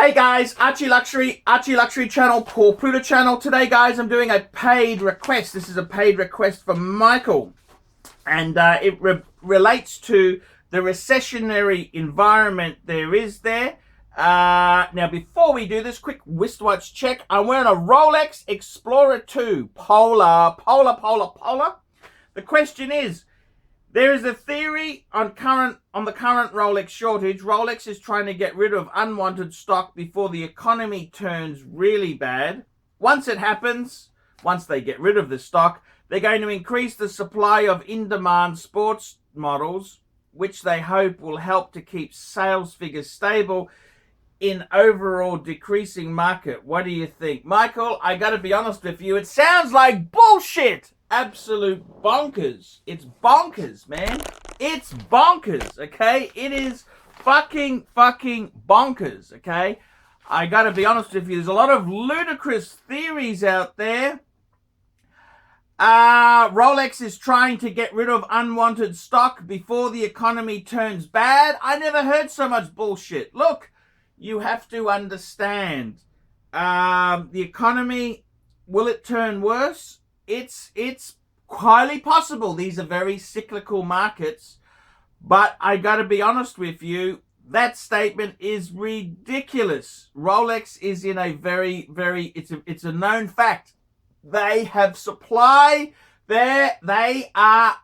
Hey guys, ArchieLuxury channel, Paul Pluto channel. Today guys, I'm doing a paid request. This is a paid request from Michael. And it relates to the recessionary environment there is there. Now before we do this, quick wristwatch check. I'm wearing a Rolex Explorer 2 Polar. The question is, there is a theory on the current Rolex shortage. Rolex is trying to get rid of unwanted stock before the economy turns really bad. Once it happens, once they get rid of the stock, they're going to increase the supply of in-demand sports models, which they hope will help to keep sales figures stable in overall decreasing market. What do you think? Michael, I gotta be honest with you, it sounds like bullshit. Absolute bonkers. It's bonkers, man. It's bonkers, okay? It is fucking bonkers, okay? I gotta be honest with you, there's a lot of ludicrous theories out there. Rolex is trying to get rid of unwanted stock before the economy turns bad. I never heard so much bullshit. Look, you have to understand, the economy, will it turn worse? It's highly possible. These are very cyclical markets, but I gotta be honest with you, that statement is ridiculous. Rolex is in a it's a known fact. They have supply there. They are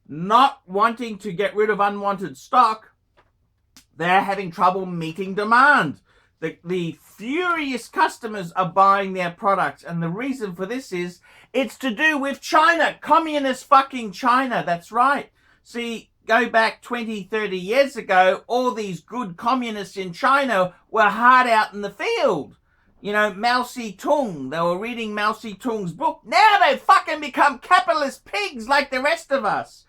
not wanting to get rid of unwanted stock. They're having trouble meeting demand. The furious customers are buying their products, and the reason for this is it's to do with China. Communist fucking China, that's right. See, go back 20, 30 years ago, all these good communists in China were hard out in the field. You know, Mao Zedong, they were reading Mao Zedong's book. Now they've fucking become capitalist pigs like the rest of us.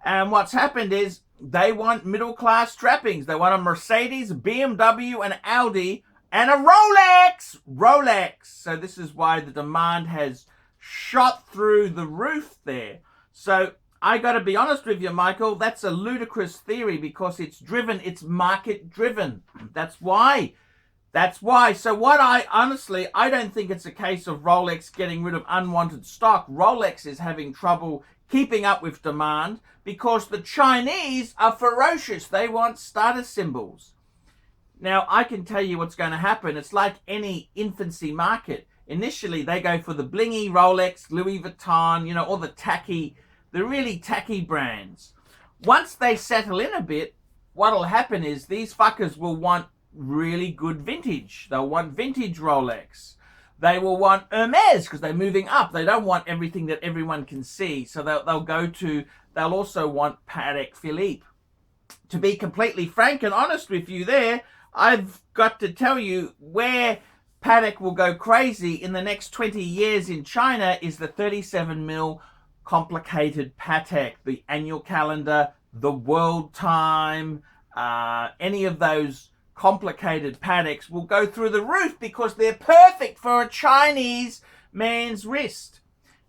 And what's happened is, they want middle-class trappings. They want a Mercedes, BMW, an Audi, and a Rolex. So this is why the demand has shot through the roof there. So I got to be honest with you, Michael, that's a ludicrous theory because it's market-driven. That's why. So I don't think it's a case of Rolex getting rid of unwanted stock. Rolex is having trouble keeping up with demand because the Chinese are ferocious. They want status symbols. Now, I can tell you what's going to happen. It's like any infancy market. Initially, they go for the blingy Rolex, Louis Vuitton, you know, all the really tacky brands. Once they settle in a bit, what'll happen is these fuckers will want really good vintage. They'll want vintage Rolex. They will want Hermes because they're moving up. They don't want everything that everyone can see. So they'll also want Patek Philippe. To be completely frank and honest with you there, I've got to tell you where Patek will go crazy in the next 20 years in China is the 37mm complicated Patek, the annual calendar, the world time, any of those complicated Pateks will go through the roof because they're perfect for a Chinese man's wrist.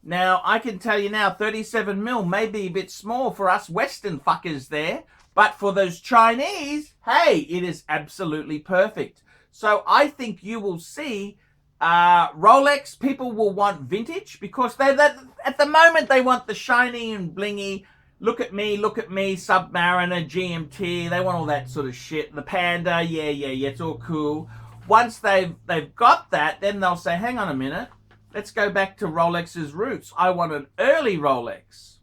Now, I can tell you now, 37mm may be a bit small for us Western fuckers there, but for those Chinese, hey, it is absolutely perfect. So I think you will see Rolex, people will want vintage because at the moment they want the shiny and blingy, look at me, Submariner, GMT, they want all that sort of shit. The Panda, yeah, it's all cool. Once they've got that, then they'll say, hang on a minute, let's go back to Rolex's roots. I want an early Rolex.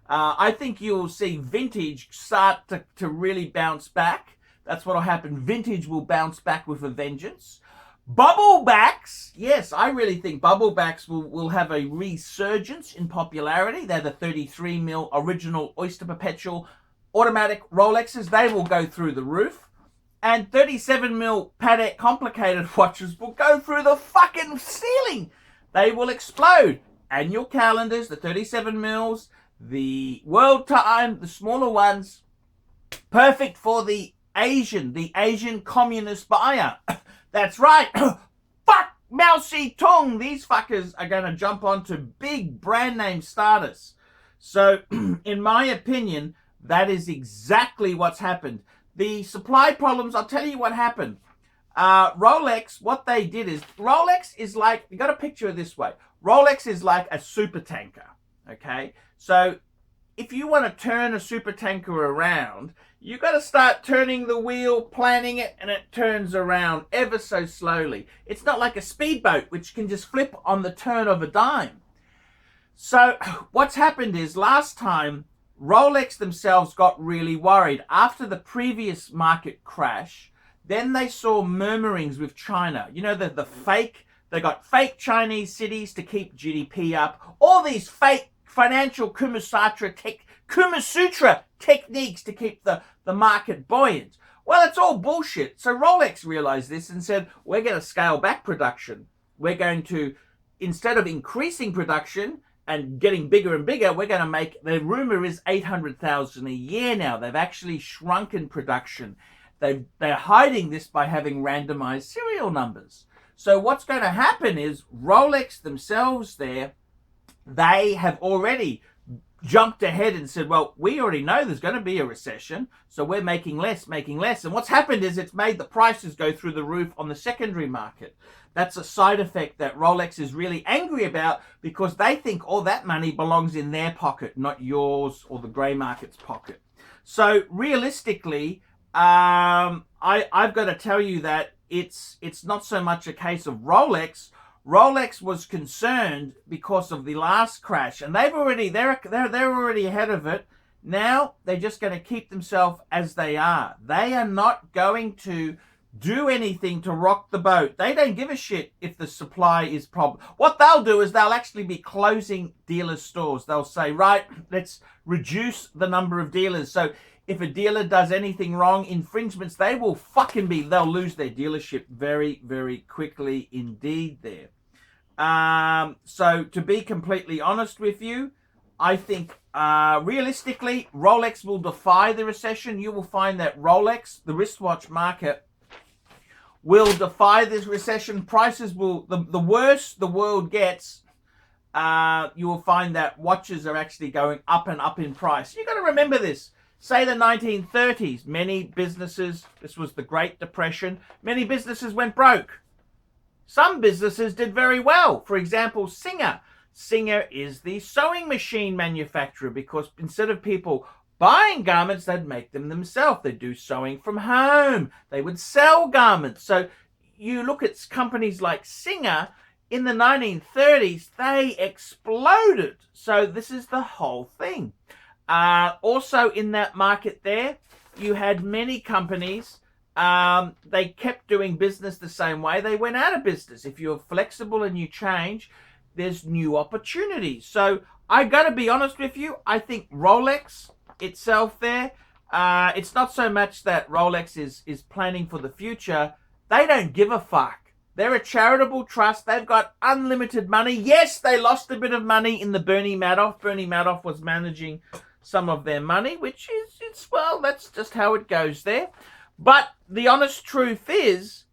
I think you'll see vintage start to really bounce back. That's what'll happen. Vintage will bounce back with a vengeance. Bubblebacks, yes, I really think bubblebacks will have a resurgence in popularity. They're the 33mm original Oyster Perpetual automatic Rolexes. They will go through the roof. And 37mm Patek complicated watches will go through the fucking ceiling. They will explode. Annual calendars, the 37mm, the world time, the smaller ones, perfect for the Asian communist buyer. That's right. Fuck Mao Zedong. These fuckers are going to jump onto big brand name status. So, in my opinion, that is exactly what's happened. The supply problems, I'll tell you what happened. Rolex, what they did is, Rolex is like, you got to picture it this way. Rolex is like a super tanker, okay? So if you want to turn a super tanker around, you got to start turning the wheel, planning it, and it turns around ever so slowly. It's not like a speedboat, which can just flip on the turn of a dime. So what's happened is, last time, Rolex themselves got really worried. After the previous market crash, then they saw murmurings with China. You know, the fake, they got fake Chinese cities to keep GDP up. All these fake financial Kama Sutra techniques to keep the market buoyant. Well, it's all bullshit. So Rolex realized this and said, we're going to scale back production. We're going to, instead of increasing production and getting bigger and bigger, we're going to make, the rumor is 800,000 a year now. They've actually shrunken production. They're hiding this by having randomized serial numbers. So what's going to happen is Rolex themselves there, they have already jumped ahead and said, well, we already know there's going to be a recession, so we're making less. And what's happened is it's made the prices go through the roof on the secondary market. That's a side effect that Rolex is really angry about, because they think all that money belongs in their pocket, not yours or the grey market's pocket. So realistically, I've got to tell you that it's not so much a case of Rolex. Rolex was concerned because of the last crash, and they're already ahead of it. Now they're just going to keep themselves as they are. They are not going to do anything to rock the boat. They don't give a shit if the supply is problem. What they'll do is they'll actually be closing dealers' stores. They'll say, right, let's reduce the number of dealers. So if a dealer does anything wrong, infringements, they'll lose their dealership very, very quickly indeed there. So to be completely honest with you, I think realistically, Rolex will defy the recession. You will find that Rolex, the wristwatch market, will defy this recession. Prices will, the worse the world gets, you will find that watches are actually going up and up in price. You got to remember this. Say the 1930s, many businesses, this was the Great Depression, many businesses went broke. Some businesses did very well. For example, Singer. Singer is the sewing machine manufacturer, because instead of people buying garments, they'd make them themselves. They'd do sewing from home. They would sell garments. So you look at companies like Singer, in the 1930s, they exploded. So this is the whole thing. Also in that market there, you had many companies, they kept doing business the same way. They went out of business. If you're flexible and you change, there's new opportunities. So I got to be honest with you. I think Rolex itself there, it's not so much that Rolex is planning for the future. They don't give a fuck. They're a charitable trust. They've got unlimited money. Yes, they lost a bit of money in the Bernie Madoff. Bernie Madoff was managing some of their money, which is, well, that's just how it goes there. But the honest truth is,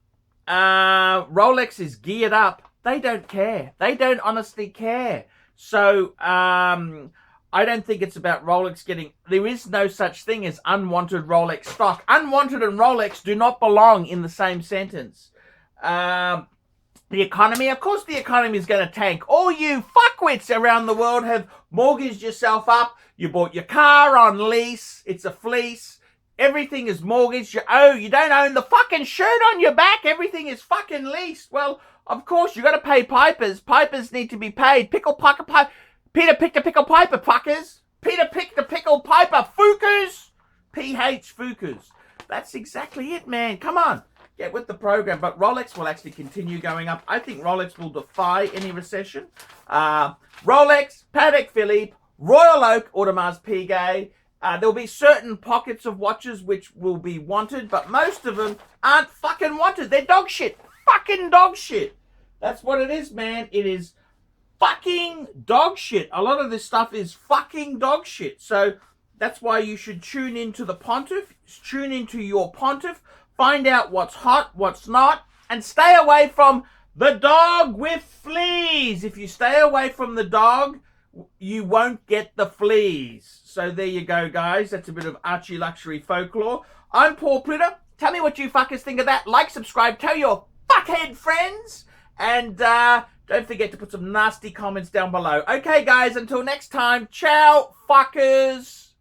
Rolex is geared up. They don't care. They don't honestly care. So I don't think it's about Rolex getting... There is no such thing as unwanted Rolex stock. Unwanted and Rolex do not belong in the same sentence. The economy, of course the economy is going to tank. All you fuckwits around the world have mortgaged yourself up. You bought your car on lease. It's a fleece. Everything is mortgaged. You don't own the fucking shirt on your back. Everything is fucking leased. Well, of course, you got to pay pipers. Pipers need to be paid. Pickle picker pipe. Peter picked a pickle piper, fuckers. Peter picked a pickle piper, fookers. PH fookers. That's exactly it, man. Come on. Get with the program. But Rolex will actually continue going up. I think Rolex will defy any recession. Rolex, Patek Philippe, Royal Oak, Audemars Piguet. There'll be certain pockets of watches which will be wanted, but most of them aren't fucking wanted. They're dog shit. Fucking dog shit. That's what it is, man. It is fucking dog shit. A lot of this stuff is fucking dog shit. So that's why you should tune into the Pontiff. Tune into your Pontiff. Find out what's hot, what's not, and stay away from the dog with fleas. If you stay away from the dog, you won't get the fleas. So there you go, guys. That's a bit of ArchieLuxury folklore. I'm Paul Plitter. Tell me what you fuckers think of that. Like, subscribe, tell your fuckhead friends, and don't forget to put some nasty comments down below. Okay, guys, until next time, ciao, fuckers.